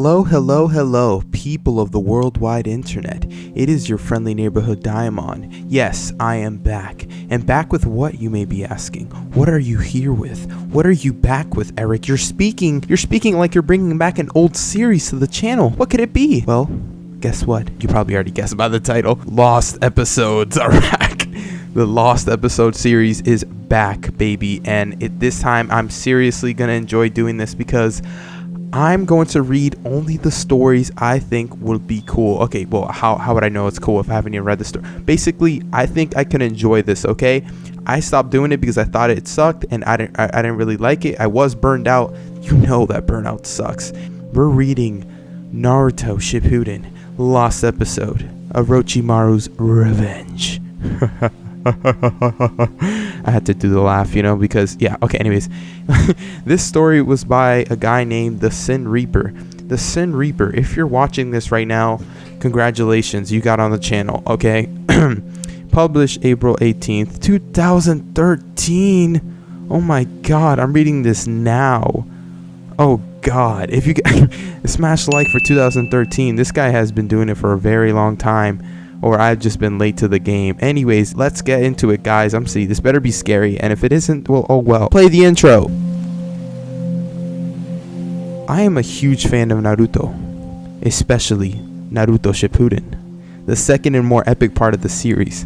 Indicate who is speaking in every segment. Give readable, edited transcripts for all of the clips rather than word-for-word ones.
Speaker 1: Hello, people of the worldwide internet. It is your friendly neighborhood Diamond. Yes, I am back. And back with what, you may be asking? What are you here with? What are you back with, Eric? You're speaking like you're bringing back an old series to the channel. What could it be? Well, guess what? You probably already guessed by the title. Lost episodes are back. The Lost episode series is back, baby. And this time, I'm seriously going to enjoy doing this because I'm going to read only the stories I think will be cool. Okay, well, how would I know it's cool if I haven't even read the story? Basically, I think I can enjoy this, okay? I stopped doing it because I thought it sucked and I didn't really like it. I was burned out. You know that burnout sucks. We're reading Naruto Shippuden, Lost episode, Orochimaru's Revenge. I had to do the laugh, because anyways. This story was by a guy named the Sin Reaper. The Sin Reaper, if you're watching this right now, congratulations, you got on the channel, okay? Published April 18th, 2013. Oh my god, I'm reading this now. Oh god, if you smash like for 2013, this guy has been doing it for a very long time. Or I've just been late to the game. Anyways, let's get into it, guys. This better be scary. And if it isn't, well, oh well. Play the intro. I am a huge fan of Naruto. Especially Naruto Shippuden. The second and more epic part of the series.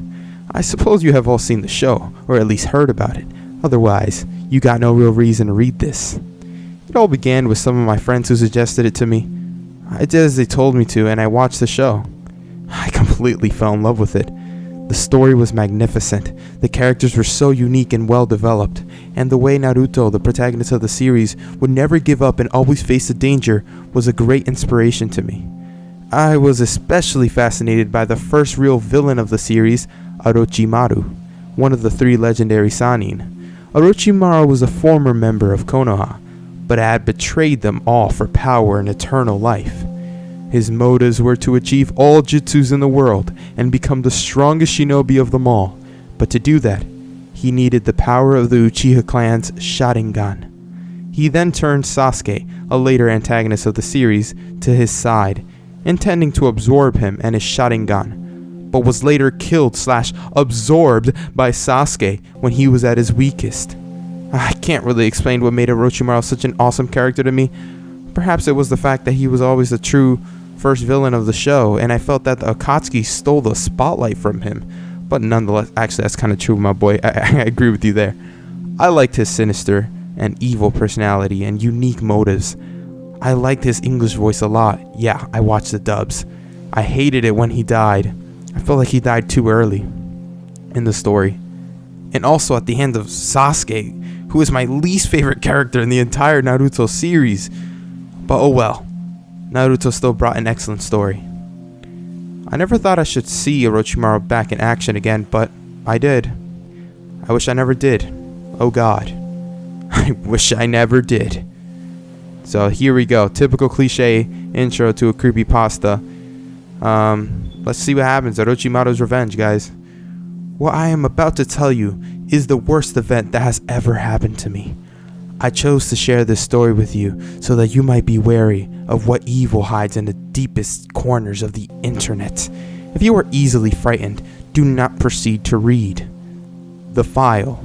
Speaker 1: I suppose you have all seen the show. Or at least heard about it. Otherwise, you got no real reason to read this. It all began with some of my friends who suggested it to me. I did as they told me to, and I watched the show. I completely fell in love with it. The story was magnificent, the characters were so unique and well developed, and the way Naruto, the protagonist of the series, would never give up and always face the danger was a great inspiration to me. I was especially fascinated by the first real villain of the series, Orochimaru, one of the three legendary Sannin. Orochimaru was a former member of Konoha, but had betrayed them all for power and eternal life. His motives were to achieve all jutsus in the world and become the strongest shinobi of them all, but to do that, he needed the power of the Uchiha clan's Sharingan. He then turned Sasuke, a later antagonist of the series, to his side, intending to absorb him and his Sharingan, but was later killed/absorbed by Sasuke when he was at his weakest. I can't really explain what made Orochimaru such an awesome character to me. Perhaps it was the fact that he was always the true first villain of the show, and I felt that the Akatsuki stole the spotlight from him. But nonetheless, actually that's kind of true, my boy. I agree with you there. I liked his sinister and evil personality and unique motives. I liked his English voice a lot. Yeah, I watched the dubs. I hated it when he died. I felt like he died too early in the story. And also at the hands of Sasuke, who is my least favorite character in the entire Naruto series. But oh well, Naruto still brought an excellent story. I never thought I should see Orochimaru back in action again, but I did. I wish I never did. Oh god. I wish I never did. So here we go. Typical cliche intro to a creepypasta. Let's see what happens. Orochimaru's Revenge, guys. What I am about to tell you is the worst event that has ever happened to me. I chose to share this story with you so that you might be wary of what evil hides in the deepest corners of the internet. If you are easily frightened, do not proceed to read. The File.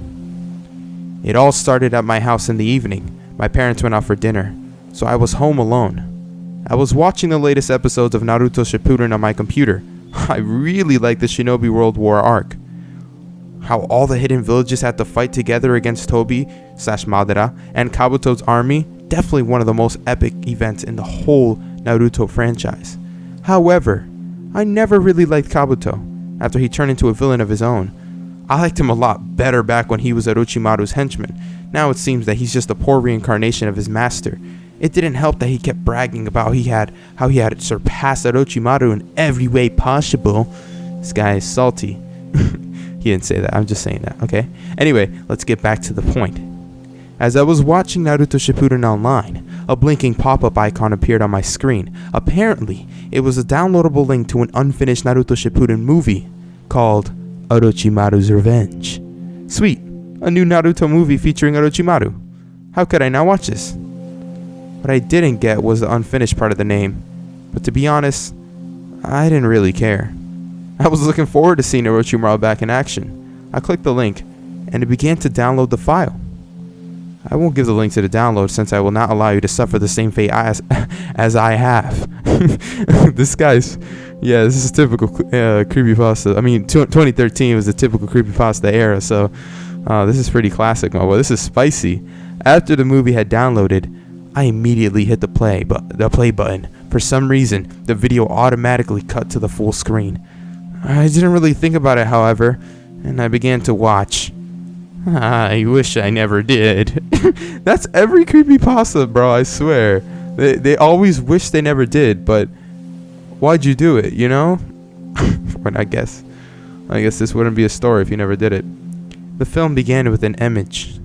Speaker 1: It all started at my house in the evening. My parents went out for dinner, so I was home alone. I was watching the latest episodes of Naruto Shippuden on my computer. I really liked the Shinobi World War arc. How all the hidden villages had to fight together against Tobi/Madara and Kabuto's army, definitely one of the most epic events in the whole Naruto franchise. However, I never really liked Kabuto after he turned into a villain of his own. I liked him a lot better back when he was Orochimaru's henchman. Now it seems that he's just a poor reincarnation of his master. It didn't help that he kept bragging about how he had surpassed Orochimaru in every way possible. This guy is salty. He didn't say that. I'm just saying that, okay? Anyway, let's get back to the point. As I was watching Naruto Shippuden online, a blinking pop-up icon appeared on my screen. Apparently, it was a downloadable link to an unfinished Naruto Shippuden movie called Orochimaru's Revenge. Sweet, a new Naruto movie featuring Orochimaru. How could I not watch this? What I didn't get was the unfinished part of the name. But to be honest, I didn't really care. I was looking forward to seeing Orochimaru back in action. I clicked the link, and it began to download the file. I won't give the link to the download since I will not allow you to suffer the same fate as I have. This is typical creepypasta. I mean, 2013 was the typical creepypasta era, so this is pretty classic. Oh, well, this is spicy. After the movie had downloaded, I immediately hit the play button. For some reason, the video automatically cut to the full screen. I didn't really think about it, however, and I began to watch. I wish I never did. That's every creepypasta, bro, I swear. They always wish they never did, but why'd you do it, you know? But I guess this wouldn't be a story if you never did it. The film began with an image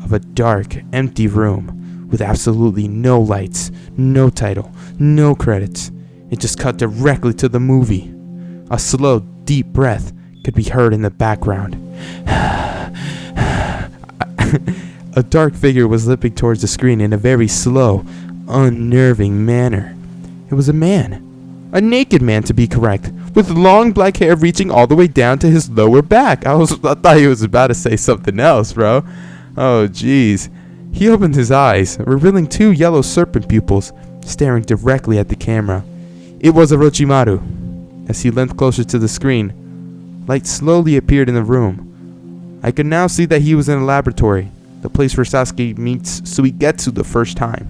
Speaker 1: of a dark, empty room with absolutely no lights, no title, no credits. It just cut directly to the movie. A slow, deep breath could be heard in the background. A dark figure was limping towards the screen in a very slow, unnerving manner. It was a man. A naked man, to be correct, with long black hair reaching all the way down to his lower back. I thought he was about to say something else, bro. Oh, jeez. He opened his eyes, revealing two yellow serpent pupils, staring directly at the camera. It was Orochimaru. As he leaned closer to the screen, light slowly appeared in the room. I could now see that he was in a laboratory, the place where Sasuke meets Suigetsu the first time.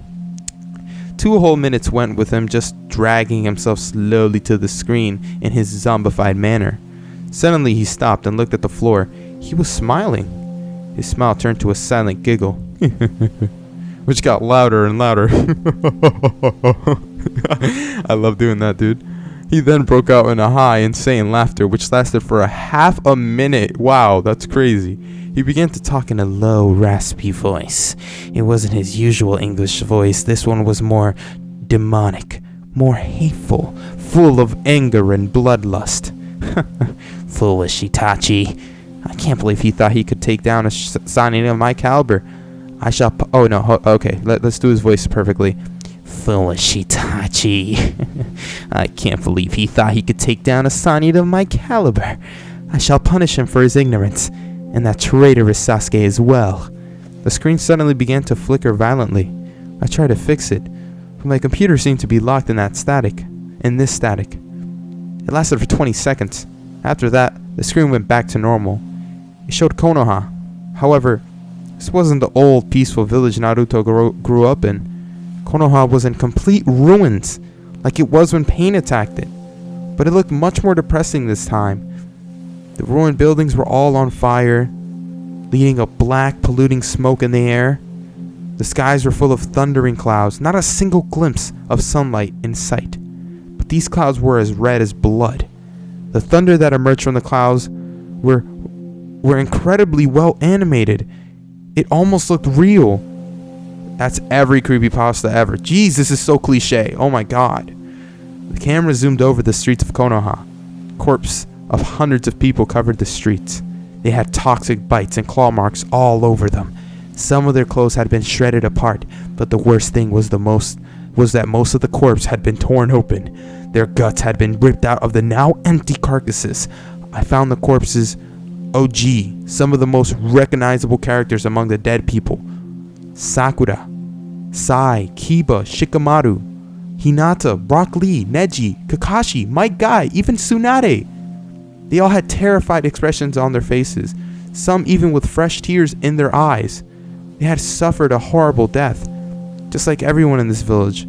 Speaker 1: 2 whole minutes went with him just dragging himself slowly to the screen in his zombified manner. Suddenly he stopped and looked at the floor. He was smiling. His smile turned to a silent giggle, which got louder and louder. I love doing that, dude. He then broke out in a high, insane laughter, which lasted for a half a minute. Wow, that's crazy. He began to talk in a low, raspy voice. It wasn't his usual English voice. This one was more demonic, more hateful, full of anger and bloodlust. Foolish Itachi. I can't believe he thought he could take down a Sannin of my caliber. Let's do his voice perfectly. Foolish Itachi. I can't believe he thought he could take down a Sannin of my caliber. I shall punish him for his ignorance, and that traitorous Sasuke as well. The screen suddenly began to flicker violently. I tried to fix it, but my computer seemed to be locked in this static. It lasted for 20 seconds. After that, the screen went back to normal. It showed Konoha. However, this wasn't the old, peaceful village Naruto grew up in. Konoha was in complete ruins, like it was when Pain attacked it. But it looked much more depressing this time. The ruined buildings were all on fire, leading a black, polluting smoke in the air. The skies were full of thundering clouds, not a single glimpse of sunlight in sight. But these clouds were as red as blood. The thunder that emerged from the clouds were incredibly well animated. It almost looked real. That's every creepypasta ever. Jeez, this is so cliche. Oh my god. The camera zoomed over the streets of Konoha. Corpses of hundreds of people covered the streets. They had toxic bites and claw marks all over them. Some of their clothes had been shredded apart, but the worst thing was that most of the corpses had been torn open. Their guts had been ripped out of the now empty carcasses. I found the corpses OG, some of the most recognizable characters among the dead people. Sakura, Sai, Kiba, Shikamaru, Hinata, Rock Lee, Neji, Kakashi, Mike Guy, even Tsunade. They all had terrified expressions on their faces, some even with fresh tears in their eyes. They had suffered a horrible death, just like everyone in this village.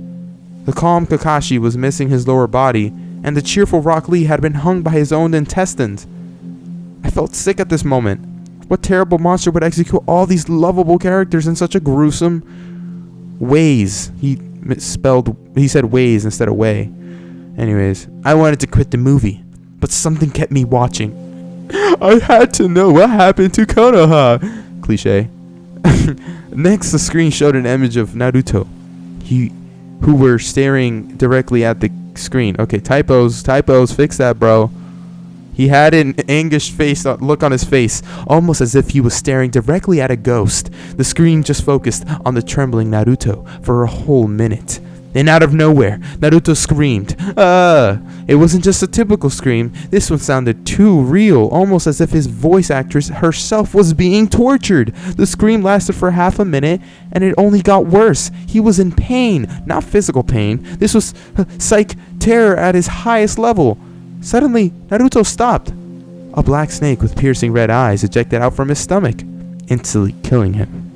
Speaker 1: The calm Kakashi was missing his lower body, and the cheerful Rock Lee had been hung by his own intestines. I felt sick at this moment. What terrible monster would execute all these lovable characters in such a gruesome ways? He said ways instead of way. Anyways, I wanted to quit the movie, but something kept me watching. I had to know what happened to Konoha. Cliche. Next, the screen showed an image of Naruto, who were staring directly at the screen. Okay, typos, fix that, bro. He had an anguished look on his face, almost as if he was staring directly at a ghost. The screen just focused on the trembling Naruto for a whole minute. Then out of nowhere, Naruto screamed. It wasn't just a typical scream. This one sounded too real, almost as if his voice actress herself was being tortured. The scream lasted for half a minute, and it only got worse. He was in pain, not physical pain. This was psych terror at his highest level. Suddenly, Naruto stopped. A black snake with piercing red eyes ejected out from his stomach, instantly killing him.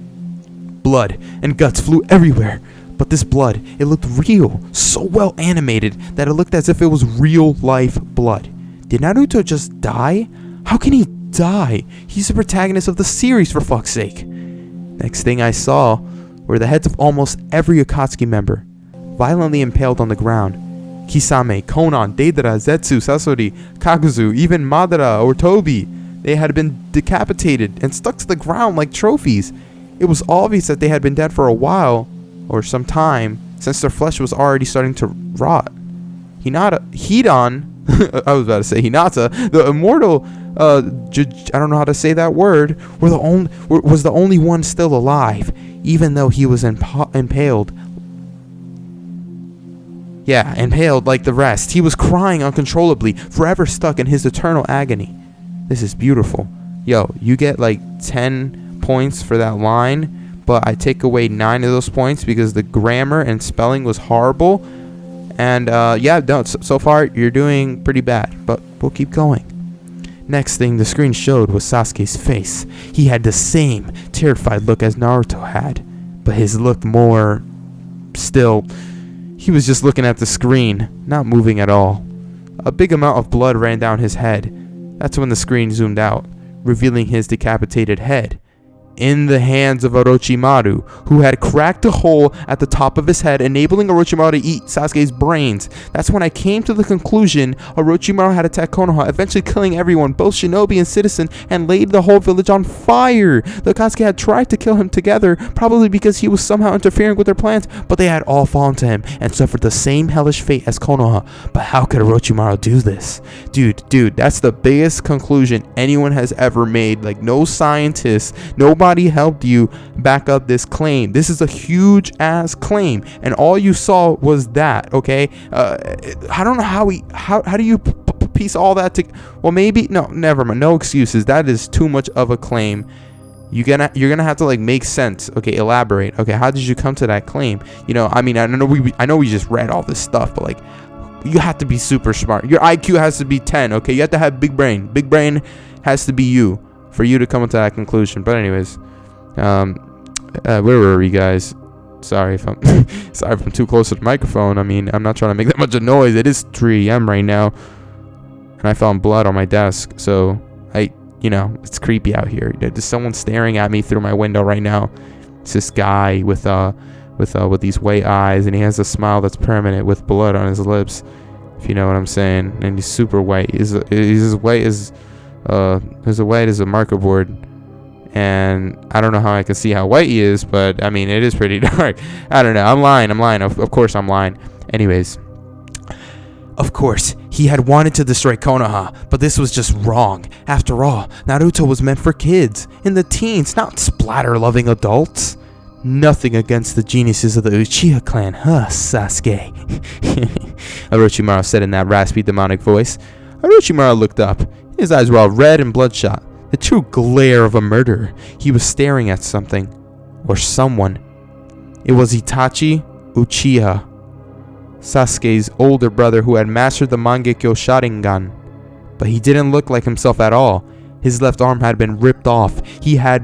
Speaker 1: Blood and guts flew everywhere. But this blood, it looked real, so well animated that it looked as if it was real life blood. Did Naruto just die? How can he die? He's the protagonist of the series, for fuck's sake. Next thing I saw were the heads of almost every Akatsuki member, violently impaled on the ground. Kisame, Konan, Deidara, Zetsu, Sasori, Kakuzu, even Madara or Tobi. They had been decapitated and stuck to the ground like trophies. It was obvious that they had been dead for a while, or some time, since their flesh was already starting to rot. Hinata, I was about to say Hinata, the immortal, I don't know how to say that word, was the only one still alive, even though he was impaled. Yeah, impaled like the rest. He was crying uncontrollably, forever stuck in his eternal agony. This is beautiful. Yo, you get like 10 points for that line, but I take away 9 of those points because the grammar and spelling was horrible. And so far you're doing pretty bad, but we'll keep going. Next thing the screen showed was Sasuke's face. He had the same terrified look as Naruto had, but his looked more still. He was just looking at the screen, not moving at all. A big amount of blood ran down his head. That's when the screen zoomed out, revealing his decapitated head in the hands of Orochimaru, who had cracked a hole at the top of his head, enabling Orochimaru to eat Sasuke's brains. That's when I came to the conclusion Orochimaru had attacked Konoha, eventually killing everyone, both shinobi and citizen, and laid the whole village on fire. The Akatsuki had tried to kill him together, probably because he was somehow interfering with their plans, but they had all fallen to him and suffered the same hellish fate as Konoha. But how could Orochimaru do this? Dude, that's the biggest conclusion anyone has ever made. Like, no scientist, nobody helped you back up this claim. This is a huge ass claim, and all you saw was that. Okay, I don't know how do you piece all that to? Well, maybe no, never mind. No excuses. That is too much of a claim. You're gonna have to like make sense. Okay, elaborate. Okay, how did you come to that claim? You know, I mean, I know we just read all this stuff, but like, you have to be super smart. Your IQ has to be 10. Okay, you have to have big brain. Big brain has to be you for you to come to that conclusion. But anyways, where were we, guys? Sorry if I'm too close to the microphone. I mean, I'm not trying to make that much of noise. It is 3 a.m. right now, and I found blood on my desk. So it's creepy out here. There's someone staring at me through my window right now. It's this guy with these white eyes, and he has a smile that's permanent with blood on his lips, if you know what I'm saying. And he's super white. He's as white as a marker board. And I don't know how I can see how white he is, but I mean, it is pretty dark. I don't know. I'm lying. Of course I'm lying. Anyways, of course, he had wanted to destroy Konoha, but this was just wrong. After all, Naruto was meant for kids, in the teens, not splatter-loving adults. Nothing against the geniuses of the Uchiha clan, huh, Sasuke? Orochimaru said in that raspy, demonic voice. Orochimaru looked up. His eyes were all red and bloodshot. The true glare of a murderer. He was staring at something, or someone. It was Itachi Uchiha, Sasuke's older brother who had mastered the Mangekyo Sharingan. But he didn't look like himself at all. His left arm had been ripped off. He had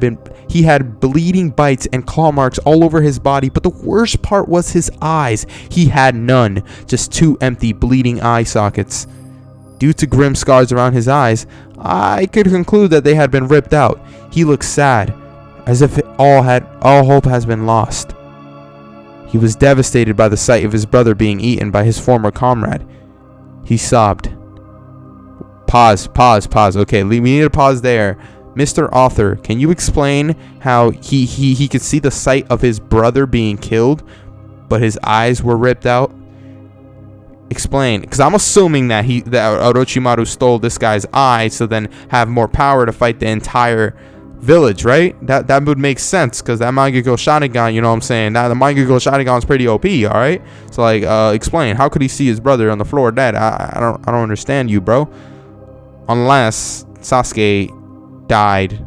Speaker 1: bleeding bites and claw marks all over his body, but the worst part was his eyes. He had none, just 2 empty, bleeding eye sockets. Due to grim scars around his eyes, I could conclude that they had been ripped out. He looked sad, as if all hope has been lost. He was devastated by the sight of his brother being eaten by his former comrade. He sobbed. Pause. Okay, we need to pause there. Mr. Author, can you explain how he could see the sight of his brother being killed, but his eyes were ripped out? explain, because I'm assuming that Orochimaru stole this guy's eye to then have more power to fight the entire village, right? That would make sense, because that Mangekyo Sharingan, you know what I'm saying? Now the Mangekyo Sharingan is pretty OP, all right? So like, explain, how could he see his brother on the floor dead? I don't understand you, bro. Unless Sasuke died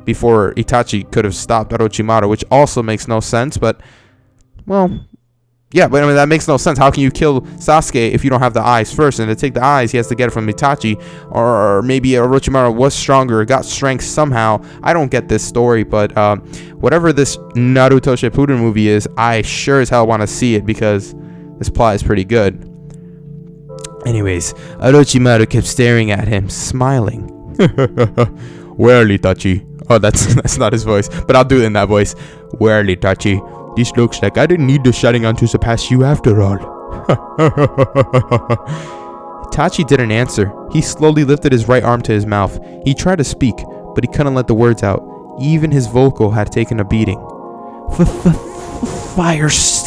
Speaker 1: before Itachi could have stopped Orochimaru, which also makes no sense. But well, yeah, but I mean, that makes no sense. How can you kill Sasuke if you don't have the eyes first? And to take the eyes, he has to get it from Itachi. Or maybe Orochimaru was stronger, got strength somehow. I don't get this story, but whatever this Naruto Shippuden movie is, I sure as hell want to see it, because this plot is pretty good. Anyways, Orochimaru kept staring at him, smiling. Well, Itachi. Oh, that's not his voice, but I'll do it in that voice. Well, Itachi. This looks like I didn't need the Sharingan to surpass you after all. Itachi didn't answer. He slowly lifted his right arm to his mouth. He tried to speak, but he couldn't let the words out. Even his vocal had taken a beating. Fireball.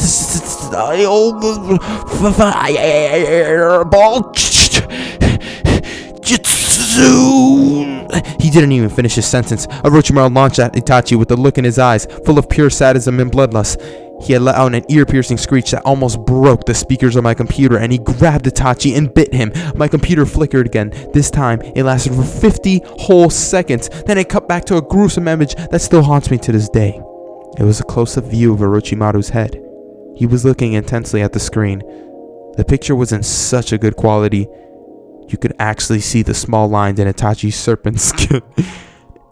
Speaker 1: He didn't even finish his sentence. Orochimaru launched at Itachi with a look in his eyes, full of pure sadism and bloodlust. He had let out an ear-piercing screech that almost broke the speakers of my computer, and he grabbed Itachi and bit him. My computer flickered again. This time, it lasted for 50 whole seconds. Then it cut back to a gruesome image that still haunts me to this day. It was a close-up view of Orochimaru's head. He was looking intensely at the screen. The picture was in such a good quality. You could actually see the small lines in Itachi's serpent skin.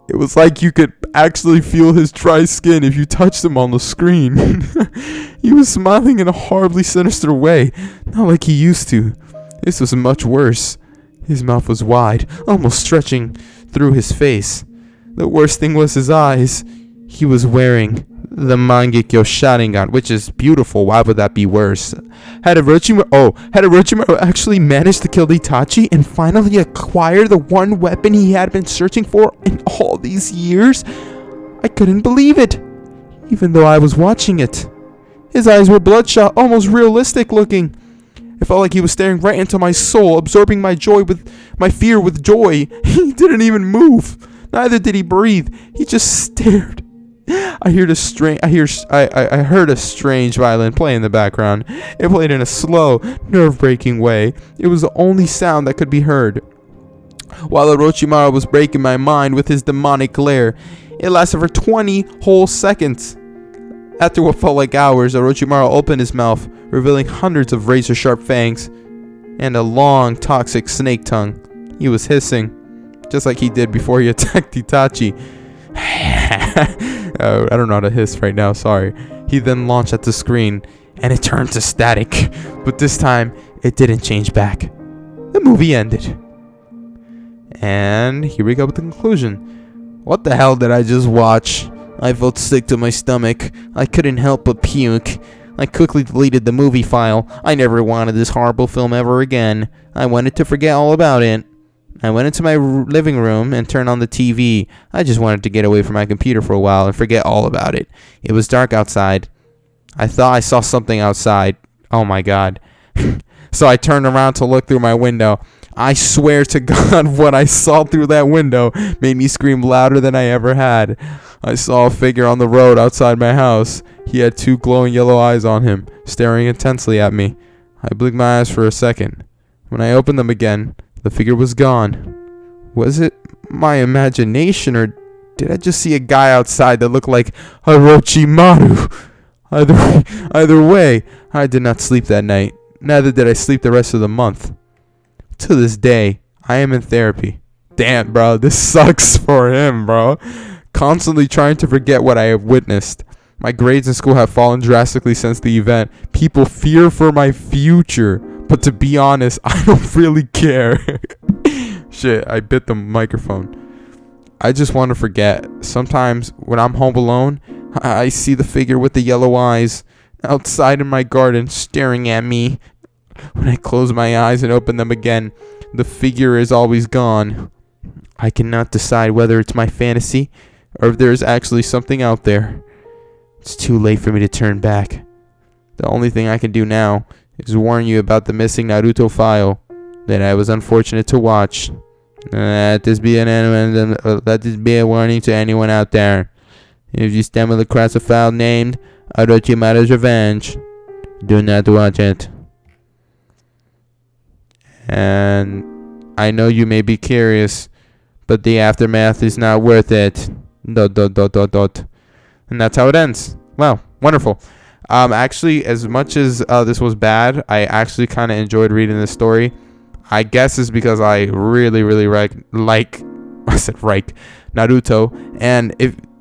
Speaker 1: It was like you could actually feel his dry skin if you touched him on the screen. He was smiling in a horribly sinister way, not like he used to. This was much worse. His mouth was wide, almost stretching through his face. The worst thing was his eyes. He was wearing the Mangekyo Sharingan, which is beautiful. Why would that be worse? Had Orochimaru actually managed to kill Itachi and finally acquire the one weapon he had been searching for in all these years? I couldn't believe it, even though I was watching it. His eyes were bloodshot, almost realistic looking. It felt like he was staring right into my soul, absorbing my fear with joy. He didn't even move. Neither did he breathe. He just stared. I heard a strange violin play in the background. It played in a slow, nerve-breaking way. It was the only sound that could be heard. While Orochimaru was breaking my mind with his demonic glare, it lasted for 20 whole seconds. After what felt like hours, Orochimaru opened his mouth, revealing hundreds of razor-sharp fangs and a long, toxic snake tongue. He was hissing, just like he did before he attacked Itachi. I don't know how to hiss right now, sorry. He then launched at the screen, and it turned to static. But this time, it didn't change back. The movie ended. And here we go with the conclusion. What the hell did I just watch? I felt sick to my stomach. I couldn't help but puke. I quickly deleted the movie file. I never wanted this horrible film ever again. I wanted to forget all about it. I went into my living room and turned on the TV. I just wanted to get away from my computer for a while and forget all about it. It was dark outside. I thought I saw something outside. Oh my god. So I turned around to look through my window. I swear to God, what I saw through that window made me scream louder than I ever had. I saw a figure on the road outside my house. He had 2 glowing yellow eyes on him, staring intensely at me. I blinked my eyes for a second. When I opened them again, the figure was gone. Was it my imagination, or did I just see a guy outside that looked like Orochimaru? Either way, I did not sleep that night. Neither did I sleep the rest of the month. To this day, I am in therapy. Damn, bro, this sucks for him, bro. Constantly trying to forget what I have witnessed. My grades in school have fallen drastically since the event. People fear for my future. But to be honest, I don't really care. Shit, I bit the microphone. I just want to forget. Sometimes when I'm home alone, I see the figure with the yellow eyes outside in my garden staring at me. When I close my eyes and open them again, the figure is always gone. I cannot decide whether it's my fantasy or if there is actually something out there. It's too late for me to turn back. The only thing I can do now is warn you about the missing Naruto file that I was unfortunate to watch. Let this be a warning to anyone out there. If you stumble across a file named Orochimaru's Revenge, do not watch it. And I know you may be curious, but the aftermath is not worth it. ... And that's how it ends. Wow, wonderful. Actually, as much as this was bad, I actually kind of enjoyed reading this story. I guess it's because I really like Naruto. And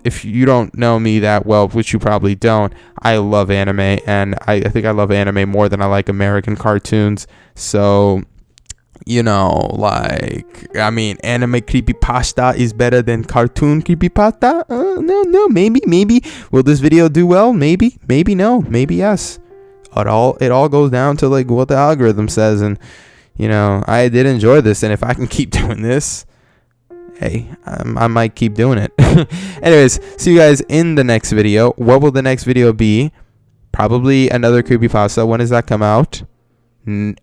Speaker 1: if you don't know me that well, which you probably don't, I love anime, and I think I love anime more than I like American cartoons. So, you know, like, I mean, anime creepypasta is better than cartoon creepypasta? No, maybe. Will this video do well? Maybe no, maybe yes. It all goes down to like what the algorithm says, and you know, I did enjoy this, and if I can keep doing this, hey, I might keep doing it. Anyways, see you guys in the next video. What will the next video be? Probably another creepypasta. When does that come out?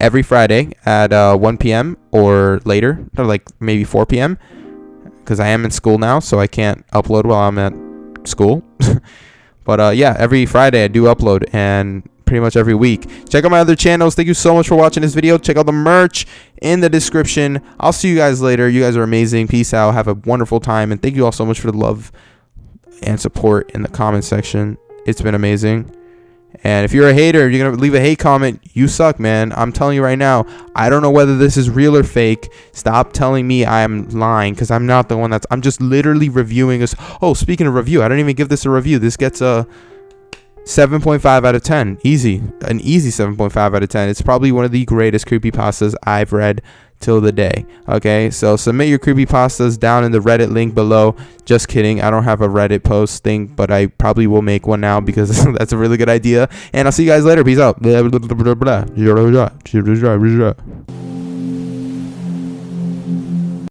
Speaker 1: Every Friday at 1 p.m. or later, or like maybe 4 p.m. because I am in school now, so I can't upload while I'm at school. But yeah, every Friday I do upload, and pretty much every week. Check out my other channels. Thank you so much for watching this video. Check out the merch in the description. I'll see you guys later. You guys are amazing. Peace out. Have a wonderful time, and thank you all so much for the love and support in the comment section. It's been amazing. And if you're a hater, you're gonna leave a hate comment, you suck, man. I'm telling you right now, I don't know whether this is real or fake. Stop telling me I'm lying, because I'm not the one I'm just literally reviewing this. Oh, speaking of review, I don't even give this a review. This gets a 7.5 out of 10. Easy. An easy 7.5 out of 10. It's probably one of the greatest creepypastas I've read till the day. Okay, so submit your creepypastas down in the Reddit link below. Just kidding, I don't have a Reddit post thing, but I probably will make one now because that's a really good idea. And I'll see you guys later. Peace out.